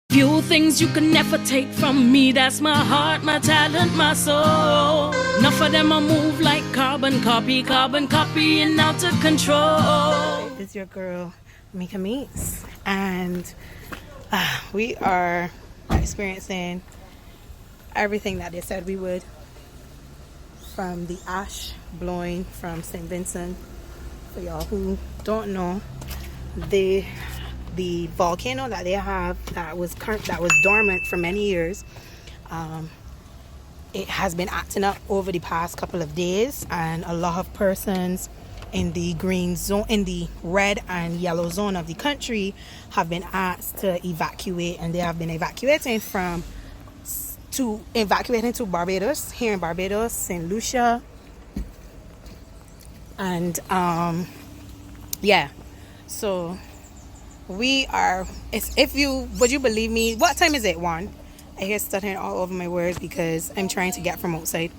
Few things you can never take from me. That's my heart, my talent, my soul. Enough of them I move like carbon copy and out of control. It's your girl Meka Meets, and we are experiencing everything that they said we would, from the ash blowing from St. Vincent. For y'all who don't know, the volcano that they have that was dormant for many years, it has been acting up over the past couple of days, and a lot of persons in the green zone, in the red and yellow zone of the country, have been asked to evacuate, and they have been evacuating to Barbados. Here in Barbados, St. Lucia, and yeah, so we are, would you believe me, what time is it, Juan? I hear stuttering all over my words because I'm trying to get from outside.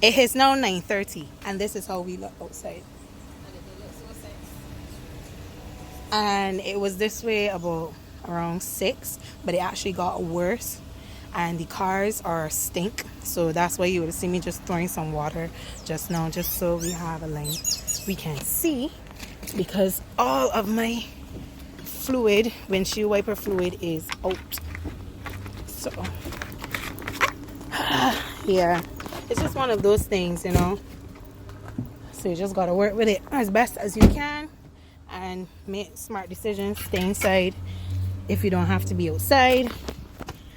It is now 9:30, and this is how we look outside. And it was this way about around 6, but it actually got worse, and the cars are stink. So that's why you would see me just throwing some water just now, just so we have a lane we can see, because all of my fluid, windshield wiper fluid, is out. So yeah, it's just one of those things, you know. So you just gotta work with it as best as you can and make smart decisions. Stay inside if you don't have to be outside,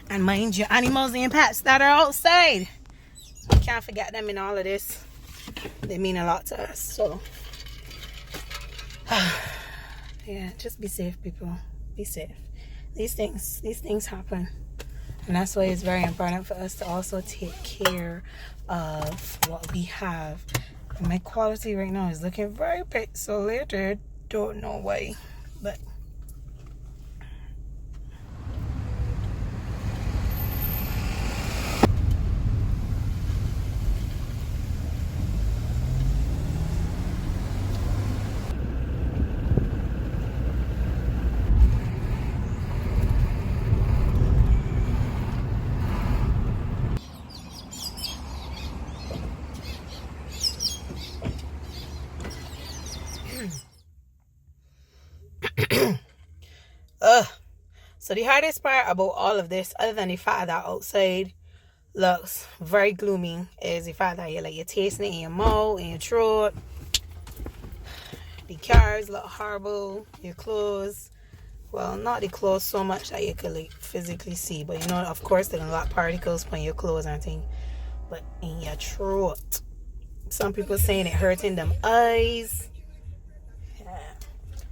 and mind your animals and pets that are outside. You can't forget them in all of this. They mean a lot to us. So yeah, just be safe, people. Be safe. These things happen, and that's why it's very important for us to also take care of what we have. And my quality right now is looking very pixelated. Don't know why, but so the hardest part about all of this, other than the fact that outside looks very gloomy, is the fact that you're tasting it in your mouth, in your throat. The cars look horrible. Your clothes, well, not the clothes so much that you could physically see, but you know, of course, there's a lot of particles on your clothes and things. But in your throat, some people saying it hurting them eyes. Yeah.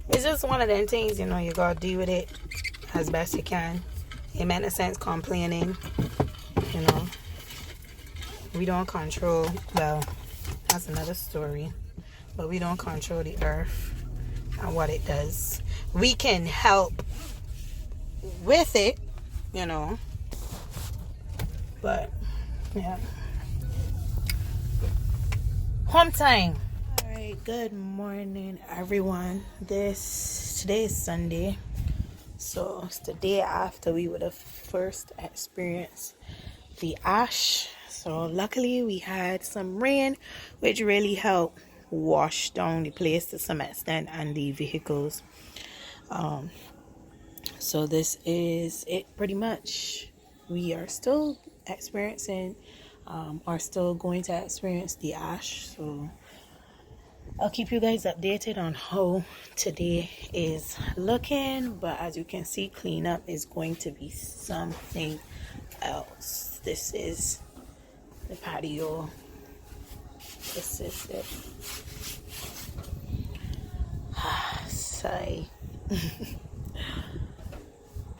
It's just one of them things, you know. You gotta deal with it as best you can. It makes no sense complaining, you know. We don't control, well, that's another story, but we don't control the earth and what it does. We can help with it, you know, but yeah. Home time. All right, good morning, everyone. Today is Sunday, so it's the day after we would have first experienced the ash. So luckily we had some rain, which really helped wash down the place to some extent and the vehicles. So this is it pretty much. We are still experiencing, are still going to experience the ash. So I'll keep you guys updated on how today is looking, but as you can see, cleanup is going to be something else. This is the patio. This is it. Sigh.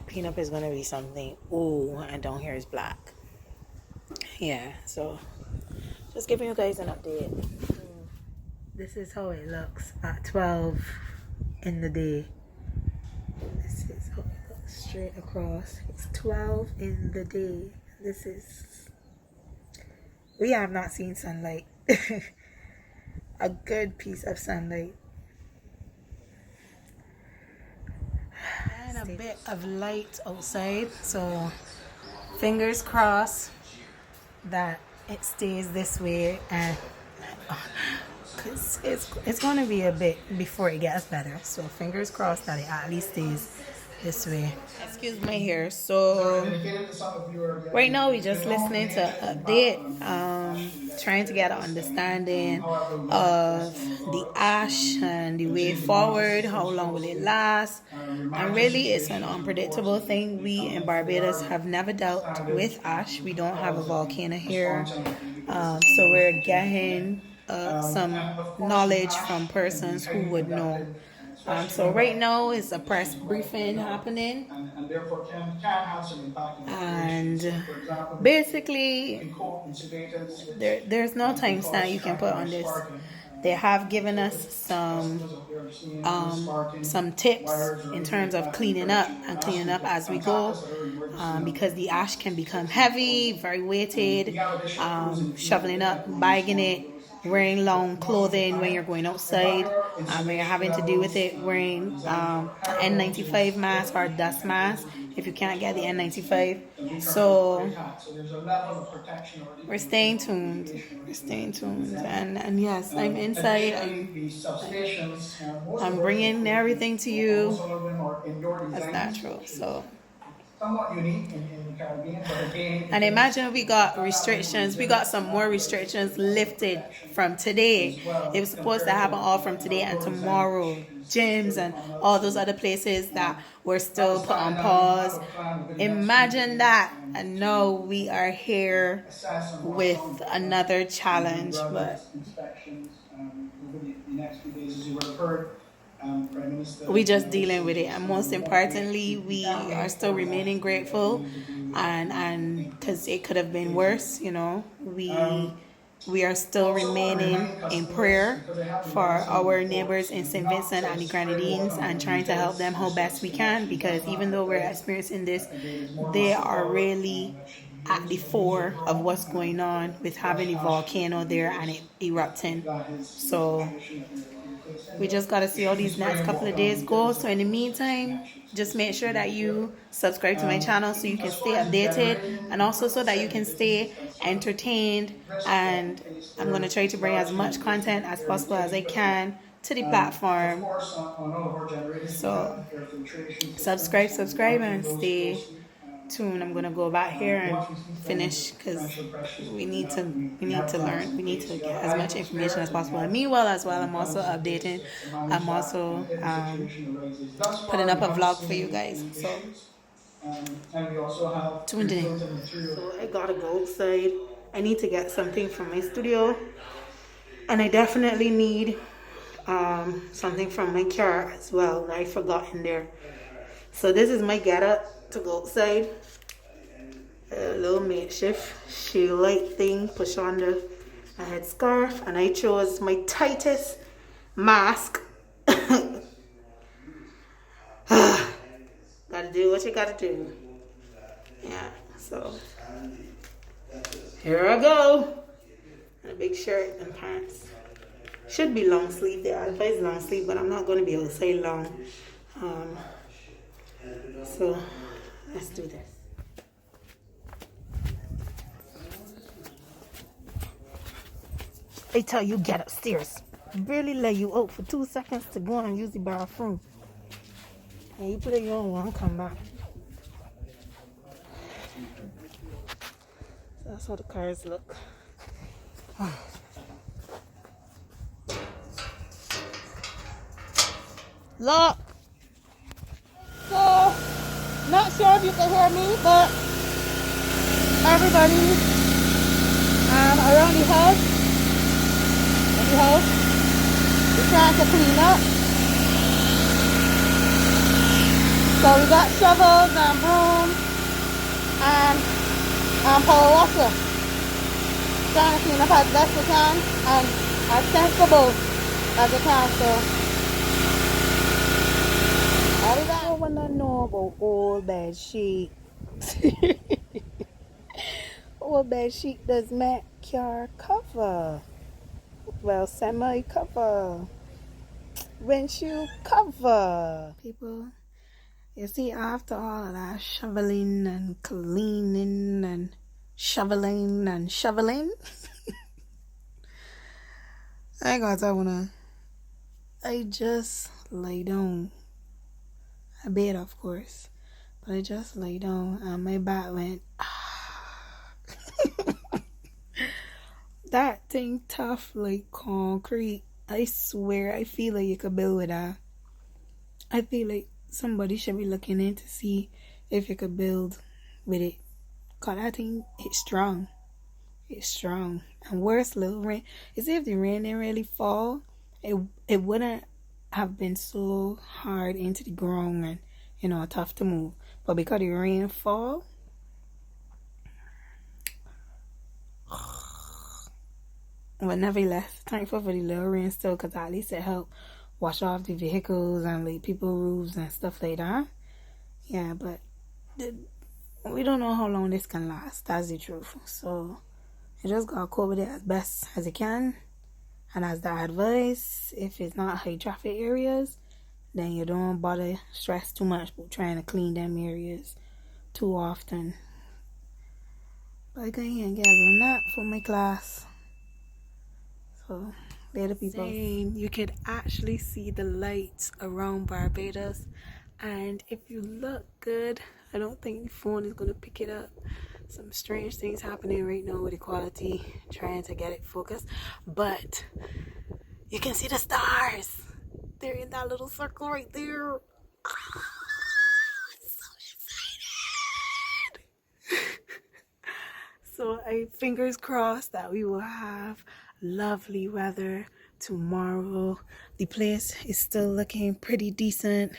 Cleanup is gonna be something. Oh, and down here is black. Yeah, so just giving you guys an update. This is how it looks at 12 in the day. This is how it looks straight across. It's 12 in the day. We have not seen sunlight. A good piece of sunlight. And a bit of light outside, so fingers crossed that it stays this way, and cause it's going to be a bit before it gets better, so fingers crossed that it at least stays this way. Excuse my hair. So right now we're just listening to update, trying to get an understanding of the ash and the way forward, how long will it last, and really it's an unpredictable thing. We in Barbados have never dealt with ash. We don't have a volcano here, so we're getting some knowledge from persons who would know. So right now is a press briefing happening, and basically there's no time stamp you can put on this. They have given us some tips in terms of cleaning up as we go, because the ash can become heavy, very weighted. Shoveling up, bagging it, wearing long clothing when you're going outside, when you're having to deal with it, wearing an N95 mask or a dust mask if you can't get the N95. So we're staying tuned. And yes, I'm inside. I'm bringing everything to you as natural. So somewhat unique in the Caribbean, but again, and imagine we got restrictions. We got some more restrictions lifted from today. It was supposed to happen all from today and tomorrow. Gyms and all those other places that were still put on pause. Imagine that. And now we are here with another challenge. But we just dealing with it, and most importantly we are still remaining grateful, and because it could have been worse, you know, we are still remaining in prayer for our neighbors in St. Vincent and the Grenadines, and trying to help them how best we can, because even though we're experiencing this, they are really at the fore of what's going on with having a volcano there and it erupting. So we just got to see how these next couple of days go. So in the meantime, just make sure that you subscribe to my channel so you can stay updated, and also so that you can stay entertained. And I'm going to try to bring as much content as possible as I can to the platform. So subscribe and stay tuned. I'm gonna go back here and finish, because we need to learn. We need to get as much information as possible. And meanwhile, as well, I'm also updating. I'm also putting up a vlog for you guys. So tuned in. So I gotta go outside. I need to get something from my studio, and I definitely need something from my car as well that I forgot in there. So this is my get up to go outside. A little makeshift shield light thing, push on the head scarf, and I chose my tightest mask. Gotta do what you gotta do. Yeah, so here I go. And a big shirt and pants. Should be long sleeve. They advise long sleeve, but I'm not going to be outside long. So let's do this. I tell you, get upstairs. Barely let you out for 2 seconds to go and use the bathroom. And you put it on one, come back. So that's how the cars look. Look. So, not sure if you can hear me, but everybody around the house, we're trying to clean up. So we got shovels and brooms and power washer. Trying to clean up as best we can and as sensible as we can. So I want to know about old bed sheet. Old bed sheet does make your cover. Well, semi cover. Windshield cover. People, You see, after all of that shoveling and cleaning and shoveling, I ain't gonna tell you, I just lay down. I bed, of course, but I just lay down and my back went, that thing tough like concrete. I swear, I feel like you could build with that. I feel like somebody should be looking in to see if you could build with it. Cause that thing, it's strong. It's strong. And worse, little rain. You see, if the rain didn't really fall, it wouldn't have been so hard into the ground and, you know, tough to move. But because the rain fall, but nevertheless, thankful for the little rain still, because at least it helped wash off the vehicles and like people's roofs and stuff like that. Yeah, but we don't know how long this can last. That's the truth. So you just gotta cope with it as best as you can. And as the advice, if it's not high traffic areas, then you don't bother stress too much about trying to clean them areas too often. But I can get a little nap for my class. So later, people. You could actually see the lights around Barbados, and if you look good, I don't think the phone is gonna pick it up. Some strange things happening right now with the quality, trying to get it focused, but you can see the stars. They're in that little circle right there. So fingers crossed that we will have lovely weather tomorrow. The place is still looking pretty decent,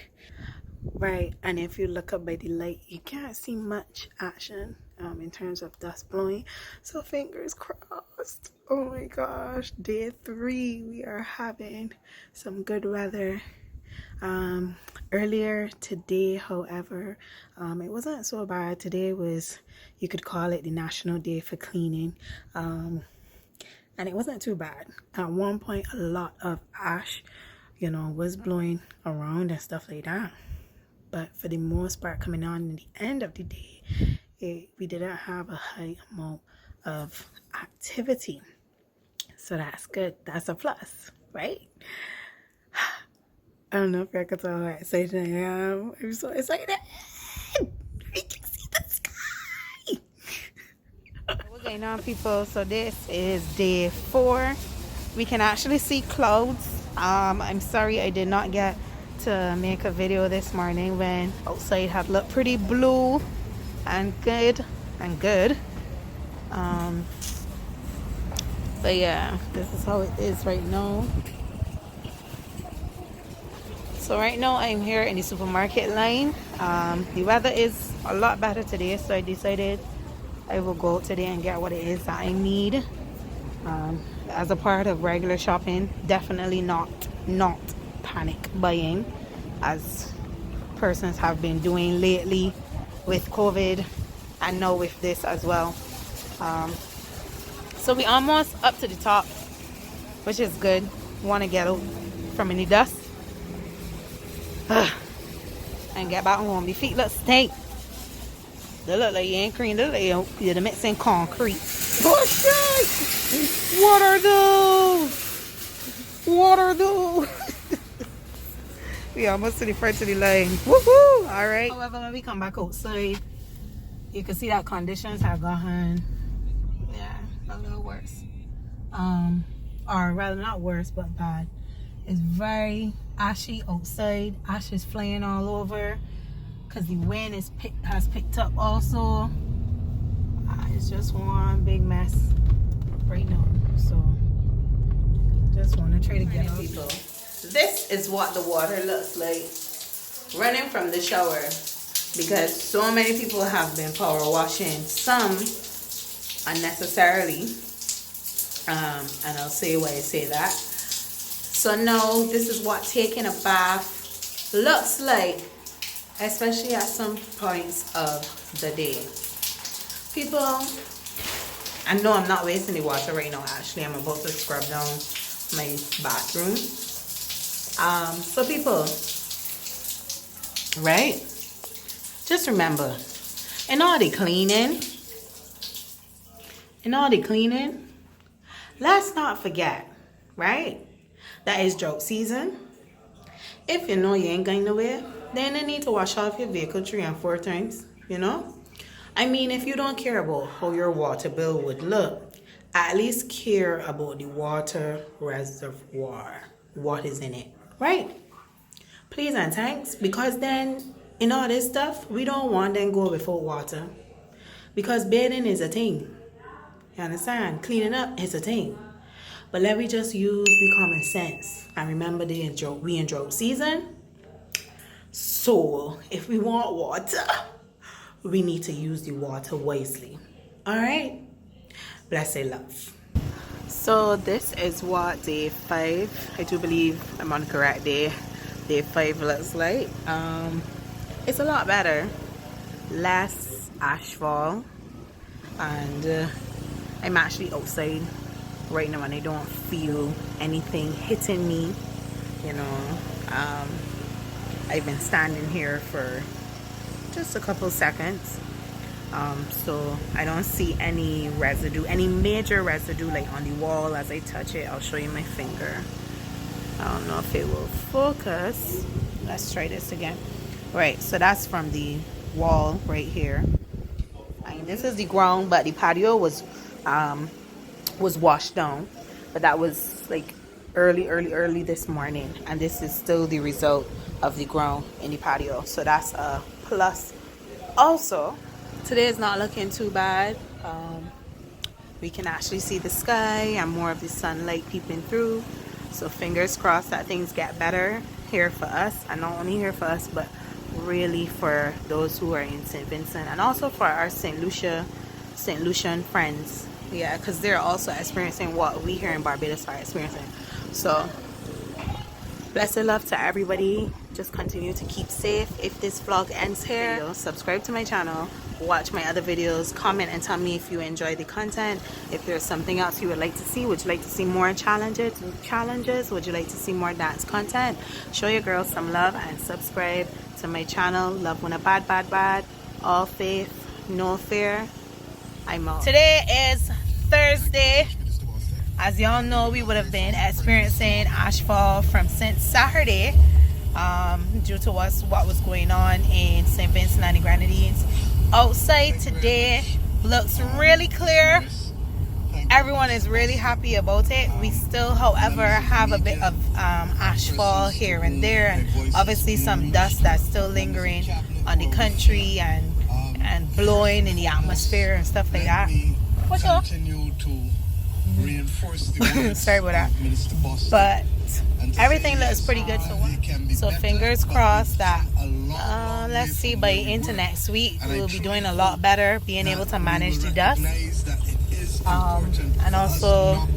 right? And if you look up by the light, you can't see much action in terms of dust blowing. So fingers crossed. Oh my gosh, day 3, we are having some good weather. Earlier today, however, it wasn't so bad. Today was, you could call it the National Day for Cleaning, and it wasn't too bad. At one point, a lot of ash, you know, was blowing around and stuff like that, but for the most part, coming on in the end of the day, we didn't have a high amount of activity, so that's good. That's a plus, right? I don't know if I could tell how excited I am. I'm so excited. We can see the sky. What's going on, people? So this is day 4. We can actually see clouds. I'm sorry I did not get to make a video this morning when outside had looked pretty blue and good. But yeah, this is how it is right now. So right now I'm here in the supermarket line. The weather is a lot better today, so I decided I will go out today and get what it is that I need. As a part of regular shopping, definitely not panic buying as persons have been doing lately with COVID and now with this as well. So we almost up to the top, which is good. Want to get out from any dust and get back home. The feet look stink. They look like you ain't clean. They look like you're mixing concrete. Oh shit! What are those? We almost to the front of the line. Woohoo! All right. However, when we come back outside, you can see that conditions have gotten, a little worse. Or rather, not worse, but bad. It's very ashy outside. Ash is flying all over because the wind has picked up also. It's just one big mess right now. So just want to try to get out. People, this is what the water looks like running from the shower, because so many people have been power washing, some unnecessarily, and I'll say why I say that. So now this is what taking a bath looks like, especially at some points of the day. People, I know I'm not wasting the water right now. Actually, I'm about to scrub down my bathroom. So people, right? just remember, in all the cleaning, let's not forget, right, that it's drought season. If you know you ain't going nowhere, then you need to wash off your vehicle 3 and 4 times, you know. I mean, if you don't care about how your water bill would look, at least care about the water reservoir, what is in it, right? Please and thanks, because then in all this stuff, we don't want them go without water, because bathing is a thing. You understand? Cleaning up is a thing. But let me just use the common sense and remember we in drought season. So if we want water, we need to use the water wisely. All right? Blessed love. So this is what day 5, I do believe I'm on the correct day 5 looks like. It's a lot better, less ashfall, and I'm actually outside right now and I don't feel anything hitting me, you know. I've been standing here for just a couple seconds, so I don't see any residue, any major residue like on the wall. As I touch it, I'll show you my finger. I don't know if it will focus. Let's try this again. Right, so that's from the wall right here. I mean, this is the ground, but the patio was washed down, but that was like early this morning, and this is still the result of the ground in the patio, so that's a plus. Also, today is not looking too bad. We can actually see the sky and more of the sunlight peeping through, so fingers crossed that things get better here for us, and not only here for us but really for those who are in St. Vincent, and also for our St. Lucian friends. Yeah, because they're also experiencing what we here in Barbados are experiencing. So blessed love to everybody. Just continue to keep safe. If this vlog ends here, subscribe to my channel, watch my other videos, comment and tell me if you enjoy the content. If there's something else you would like to see, would you like to see more challenges? Would you like to see more dance content? Show your girl some love and subscribe to my channel. Love when a bad, all faith, no fear. I'm out. Today is Thursday. As y'all know, we would have been experiencing ashfall from since Saturday, due to what was going on in St. Vincent and the Grenadines. Outside today looks really clear. Everyone is really happy about it. We still, however, have a bit of ashfall here and there, and obviously some dust that's still lingering on the country and blowing in the atmosphere and stuff like that. What's up? Sorry about that. But everything looks pretty good. So fingers crossed that let's see, by into next week we'll be doing a lot better, being able to manage the dust. And also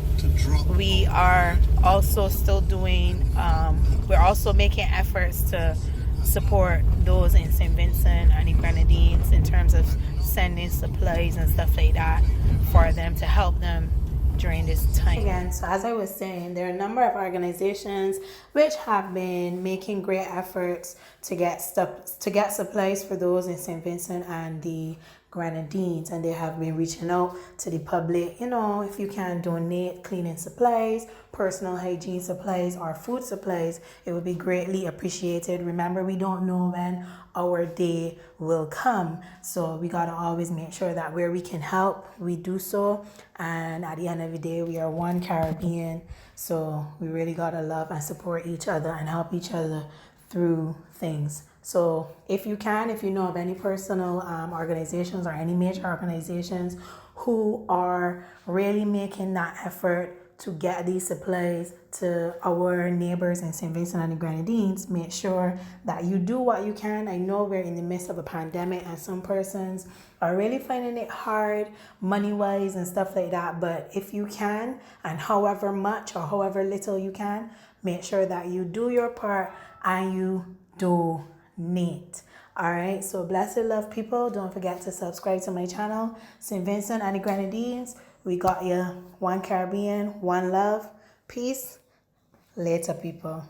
we are also still doing we're also making efforts to support those in St. Vincent and the Grenadines in terms of sending supplies and stuff like that for them to help them during this time. Again, so as I was saying, there are a number of organizations which have been making great efforts to get supplies for those in St. Vincent and the Grenadines, and they have been reaching out to the public. You know, if you can donate cleaning supplies, personal hygiene supplies, or food supplies, it would be greatly appreciated. Remember, we don't know when our day will come, so we gotta always make sure that where we can help, we do so. And at the end of the day, we are one Caribbean, so we really gotta love and support each other and help each other through things. So if you know of any personal organizations or any major organizations who are really making that effort to get these supplies to our neighbors in St. Vincent and the Grenadines, make sure that you do what you can. I know we're in the midst of a pandemic and some persons are really finding it hard money-wise and stuff like that. But if you can, and however much or however little you can, make sure that you do your part and you donate. All right, so blessed love, people. Don't forget to subscribe to my channel, St. Vincent and the Grenadines. We got you, one Caribbean, one love. Peace. Later, people.